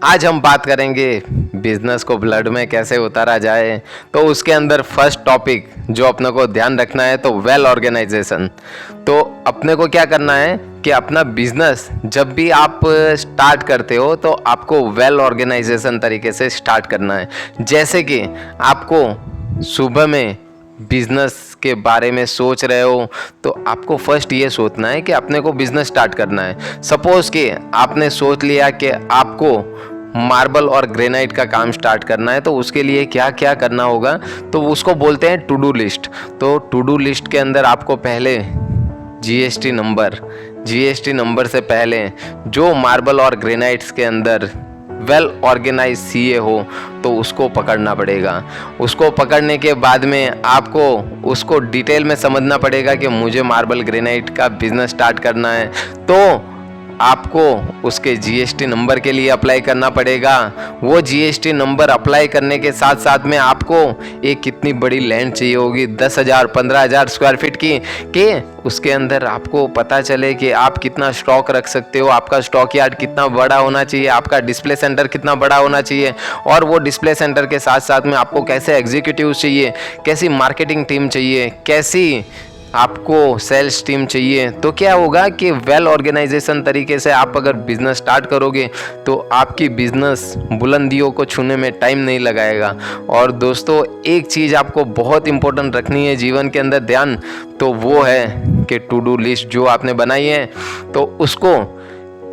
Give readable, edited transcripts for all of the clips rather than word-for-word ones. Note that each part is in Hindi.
आज हम बात करेंगे बिजनेस को ब्लड में कैसे उतारा जाए। तो उसके अंदर फर्स्ट टॉपिक जो अपने को ध्यान रखना है तो वेल ऑर्गेनाइजेशन। तो अपने को क्या करना है कि अपना बिजनेस जब भी आप स्टार्ट करते हो तो आपको वेल ऑर्गेनाइजेशन तरीके से स्टार्ट करना है। जैसे कि आपको सुबह में बिजनेस के बारे में सोच रहे हो तो आपको फर्स्ट ये सोचना है कि अपने को बिजनेस स्टार्ट करना है। सपोज कि आपने सोच लिया कि आपको मार्बल और ग्रेनाइट का काम स्टार्ट करना है, तो उसके लिए क्या क्या करना होगा तो उसको बोलते हैं टू डू लिस्ट। तो टू डू लिस्ट के अंदर आपको पहले जीएसटी नंबर से पहले जो मार्बल और ग्रेनाइट्स के अंदर वेल ऑर्गेनाइज सीए हो तो उसको पकड़ना पड़ेगा। उसको पकड़ने के बाद में आपको उसको डिटेल में समझना पड़ेगा कि मुझे मार्बल ग्रेनाइट का बिजनेस स्टार्ट करना है, तो आपको उसके जीएसटी नंबर के लिए अप्लाई करना पड़ेगा। वो जीएसटी नंबर अप्लाई करने के साथ साथ में आपको एक कितनी बड़ी लैंड चाहिए होगी 10,000 15,000 स्क्वायर फीट की, कि उसके अंदर आपको पता चले कि आप कितना स्टॉक रख सकते हो, आपका स्टॉक यार्ड कितना बड़ा होना चाहिए, आपका डिस्प्ले सेंटर कितना बड़ा होना चाहिए, और वो डिस्प्ले सेंटर के साथ साथ में आपको कैसे एग्जीक्यूटिव चाहिए, कैसी मार्केटिंग टीम चाहिए, कैसी आपको सेल्स टीम चाहिए। तो क्या होगा कि वेल ऑर्गेनाइजेशन तरीके से आप अगर बिजनेस स्टार्ट करोगे तो आपकी बिजनेस बुलंदियों को छूने में टाइम नहीं लगाएगा। और दोस्तों एक चीज़ आपको बहुत इंपॉर्टेंट रखनी है जीवन के अंदर ध्यान, तो वो है कि टू डू लिस्ट जो आपने बनाई है तो उसको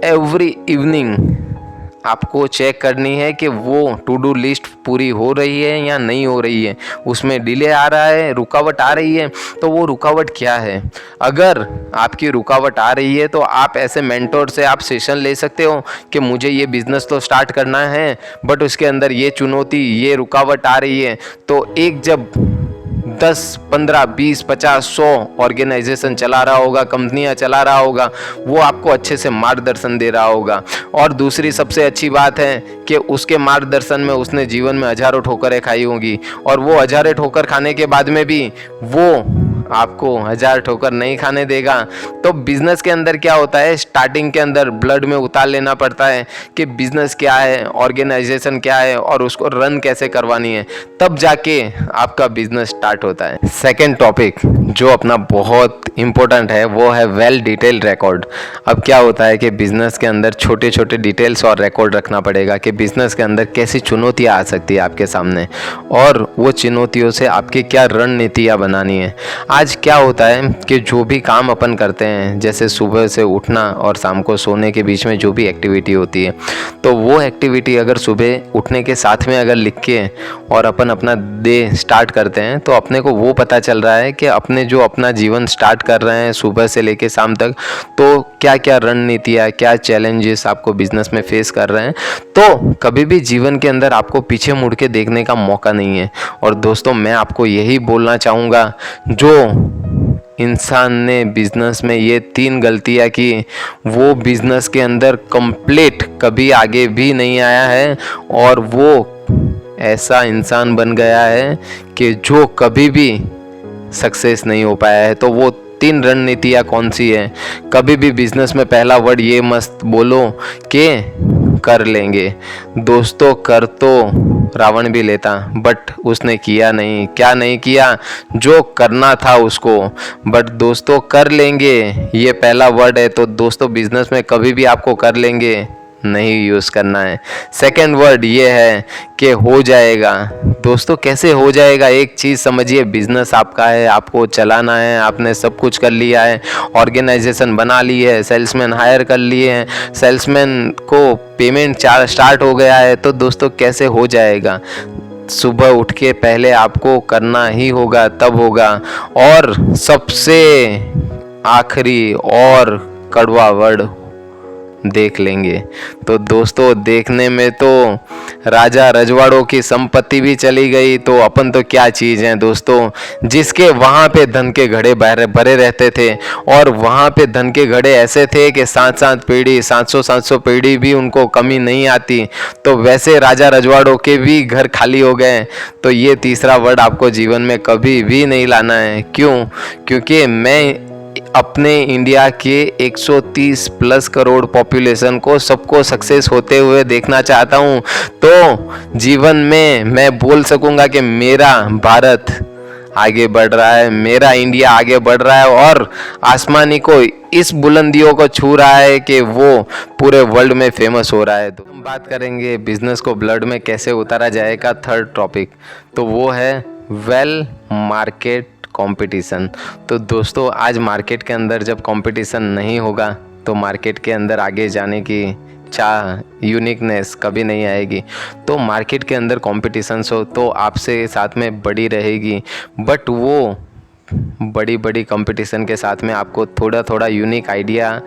एवरी इवनिंग आपको चेक करनी है कि वो टू डू लिस्ट पूरी हो रही है या नहीं हो रही है, उसमें डिले आ रहा है, रुकावट आ रही है, तो वो रुकावट क्या है। अगर आपकी रुकावट आ रही है तो आप ऐसे मेंटोर से आप सेशन ले सकते हो कि मुझे ये बिज़नेस तो स्टार्ट करना है बट उसके अंदर ये चुनौती, ये रुकावट आ रही है। तो एक जब 10, 15, 20, 50, 100 ऑर्गेनाइजेशन चला रहा होगा, कंपनियां चला रहा होगा, वो आपको अच्छे से मार्गदर्शन दे रहा होगा। और दूसरी सबसे अच्छी बात है कि उसके मार्गदर्शन में उसने जीवन में हजारों ठोकरें खाई होंगी, और वो हजारों ठोकर खाने के बाद में भी वो आपको 1000 ठोकर नहीं खाने देगा। तो बिजनेस के अंदर क्या होता है, स्टार्टिंग के अंदर ब्लड में उतार लेना पड़ता है कि बिजनेस क्या है, ऑर्गेनाइजेशन क्या है और उसको रन कैसे करवानी है, तब जाके आपका बिजनेस स्टार्ट होता है। सेकंड टॉपिक जो अपना बहुत इंपॉर्टेंट है वो है वेल डिटेल्ड रिकॉर्ड। अब क्या होता है कि बिजनेस के अंदर छोटे छोटे डिटेल्स और रिकॉर्ड रखना पड़ेगा कि बिजनेस के अंदर कैसी चुनौतियाँ आ सकती है आपके सामने, और वो चुनौतियों से आपकी क्या रणनीतियाँ बनानी है। आज क्या होता है कि जो भी काम अपन करते हैं, जैसे सुबह से उठना और शाम को सोने के बीच में जो भी एक्टिविटी होती है, तो वो एक्टिविटी अगर सुबह उठने के साथ में अगर लिख के और अपन अपना डे स्टार्ट करते हैं तो अपने को वो पता चल रहा है कि अपने जो अपना जीवन स्टार्ट कर रहे हैं सुबह से लेके शाम तक, तो क्या क्या रणनीतियाँ, क्या चैलेंजेस आपको बिजनेस में फेस कर रहे हैं। तो कभी भी जीवन के अंदर आपको पीछे मुड़ के देखने का मौका नहीं है। और दोस्तों मैं आपको यही बोलना चाहूँगा, जो इंसान ने बिजनेस में ये 3 गलतियाँ की वो बिजनेस के अंदर कंप्लीट कभी आगे भी नहीं आया है, और वो ऐसा इंसान बन गया है कि जो कभी भी सक्सेस नहीं हो पाया है। तो वो 3 रणनीतियाँ कौन सी है। कभी भी बिजनेस में पहला वर्ड ये मस्त बोलो कि कर लेंगे। दोस्तों कर तो रावण भी लेता बट उसने किया नहीं। क्या नहीं किया, जो करना था उसको। बट दोस्तों कर लेंगे ये पहला वर्ड है, तो दोस्तों बिजनेस में कभी भी आपको कर लेंगे नहीं यूज़ करना है। सेकंड वर्ड ये है कि हो जाएगा। दोस्तों कैसे हो जाएगा, एक चीज़ समझिए, बिजनेस आपका है, आपको चलाना है, आपने सब कुछ कर लिया है, ऑर्गेनाइजेशन बना ली है, सेल्समैन हायर कर लिए हैं, सेल्समैन को पेमेंट स्टार्ट हो गया है, तो दोस्तों कैसे हो जाएगा। सुबह उठ के पहले आपको करना ही होगा, तब होगा। और सबसे आखिरी और कड़वा वर्ड देख लेंगे। तो दोस्तों देखने में तो राजा रजवाड़ों की संपत्ति भी चली गई, तो अपन तो क्या चीज़ हैं दोस्तों। जिसके वहाँ पे धन के घड़े भरे रहते थे, और वहाँ पे धन के घड़े ऐसे थे कि 700 पीढ़ी 700 पीढ़ी भी उनको कमी नहीं आती, तो वैसे राजा रजवाड़ों के भी घर खाली हो गए। तो ये तीसरा वर्ड आपको जीवन में कभी भी नहीं लाना है। क्यों? क्योंकि मैं अपने इंडिया के 130 प्लस करोड़ पॉपुलेशन को सबको सक्सेस होते हुए देखना चाहता हूँ, तो जीवन में मैं बोल सकूँगा कि मेरा भारत आगे बढ़ रहा है, मेरा इंडिया आगे बढ़ रहा है और आसमानी को इस बुलंदियों को छू रहा है कि वो पूरे वर्ल्ड में फेमस हो रहा है। तो हम बात करेंगे बिजनेस को ब्लड में कैसे उतारा जाएगा। थर्ड टॉपिक तो वो है वेल मार्केट कंपटीशन। तो दोस्तों आज मार्केट के अंदर जब कंपटीशन नहीं होगा तो मार्केट के अंदर आगे जाने की चाह, यूनिकनेस कभी नहीं आएगी। तो मार्केट के अंदर कंपटीशंस हो तो आपसे साथ में बड़ी रहेगी, बट वो बड़ी बड़ी कंपटीशन के साथ में आपको थोड़ा थोड़ा यूनिक आइडिया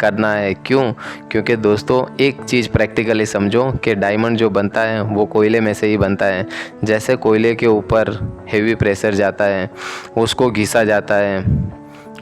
करना है। क्यों? क्योंकि दोस्तों एक चीज़ प्रैक्टिकली समझो कि डायमंड जो बनता है वो कोयले में से ही बनता है। जैसे कोयले के ऊपर हेवी प्रेशर जाता है, उसको घिसा जाता है,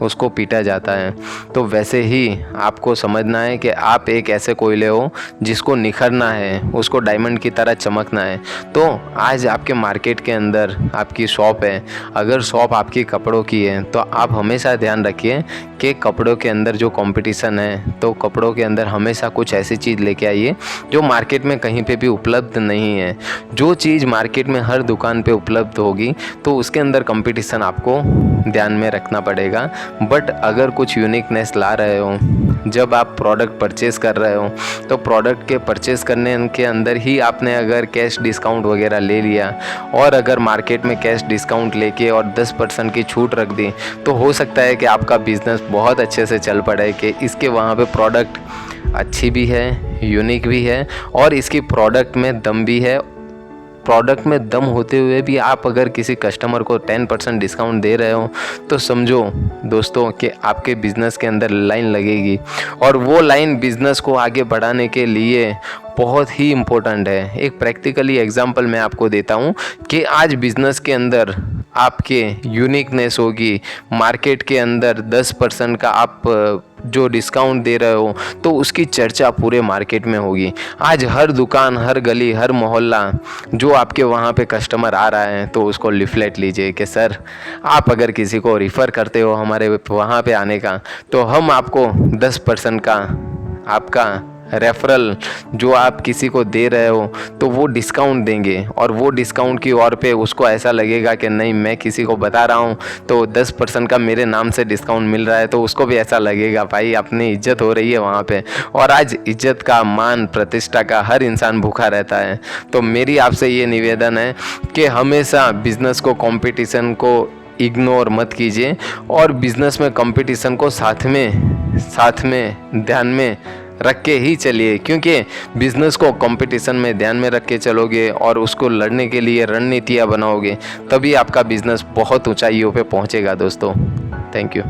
उसको पीटा जाता है, तो वैसे ही आपको समझना है कि आप एक ऐसे कोयले हो जिसको निखरना है, उसको डायमंड की तरह चमकना है। तो आज आपके मार्केट के अंदर आपकी शॉप है, अगर शॉप आपकी कपड़ों की है तो आप हमेशा ध्यान रखिए कि कपड़ों के अंदर जो कंपटीशन है तो कपड़ों के अंदर हमेशा कुछ ऐसी चीज़ लेके आइए जो मार्केट में कहीं पे भी उपलब्ध नहीं है। जो चीज़ मार्केट में हर दुकान पे उपलब्ध होगी तो उसके अंदर कंपटीशन आपको ध्यान में रखना पड़ेगा। बट अगर कुछ यूनिकनेस ला रहे हो, जब आप प्रोडक्ट परचेज़ कर रहे हो तो प्रोडक्ट के परचेज़ करने के अंदर ही आपने अगर कैश डिस्काउंट वगैरह ले लिया और अगर मार्केट में कैश डिस्काउंट लेके और 10% की छूट रख दी तो हो सकता है कि आपका बिज़नेस बहुत अच्छे से चल पड़े कि इसके वहाँ पे प्रोडक्ट अच्छी भी है, यूनिक भी है और इसकी प्रोडक्ट में दम भी है। प्रोडक्ट में दम होते हुए भी आप अगर किसी कस्टमर को 10% डिस्काउंट दे रहे हो तो समझो दोस्तों कि आपके बिज़नेस के अंदर लाइन लगेगी और वो लाइन बिज़नेस को आगे बढ़ाने के लिए बहुत ही इम्पोर्टेंट है। एक प्रैक्टिकली एग्जांपल मैं आपको देता हूँ कि आज बिज़नेस के अंदर आपके यूनिकनेस होगी, मार्केट के अंदर 10% का आप जो डिस्काउंट दे रहे हो तो उसकी चर्चा पूरे मार्केट में होगी। आज हर दुकान, हर गली, हर मोहल्ला जो आपके वहाँ पे कस्टमर आ रहा है तो उसको लिफलेट लीजिए कि सर आप अगर किसी को रिफ़र करते हो हमारे वहाँ पे आने का तो हम आपको 10% का आपका रेफरल जो आप किसी को दे रहे हो तो वो डिस्काउंट देंगे और वो डिस्काउंट की ओर पे उसको ऐसा लगेगा कि नहीं मैं किसी को बता रहा हूँ तो 10% का मेरे नाम से डिस्काउंट मिल रहा है, तो उसको भी ऐसा लगेगा भाई अपनी इज्जत हो रही है वहाँ पे। और आज इज्जत का, मान प्रतिष्ठा का हर इंसान भूखा रहता है। तो मेरी आपसे ये निवेदन है कि हमेशा बिजनेस को, कंपटीशन को इग्नोर मत कीजिए और बिजनेस में कंपटीशन को साथ में ध्यान में रख के ही चलिए, क्योंकि बिज़नेस को कंपटीशन में ध्यान में रख के चलोगे और उसको लड़ने के लिए रणनीतियाँ बनाओगे तभी आपका बिज़नेस बहुत ऊंचाइयों पे पहुंचेगा दोस्तों। Thank you.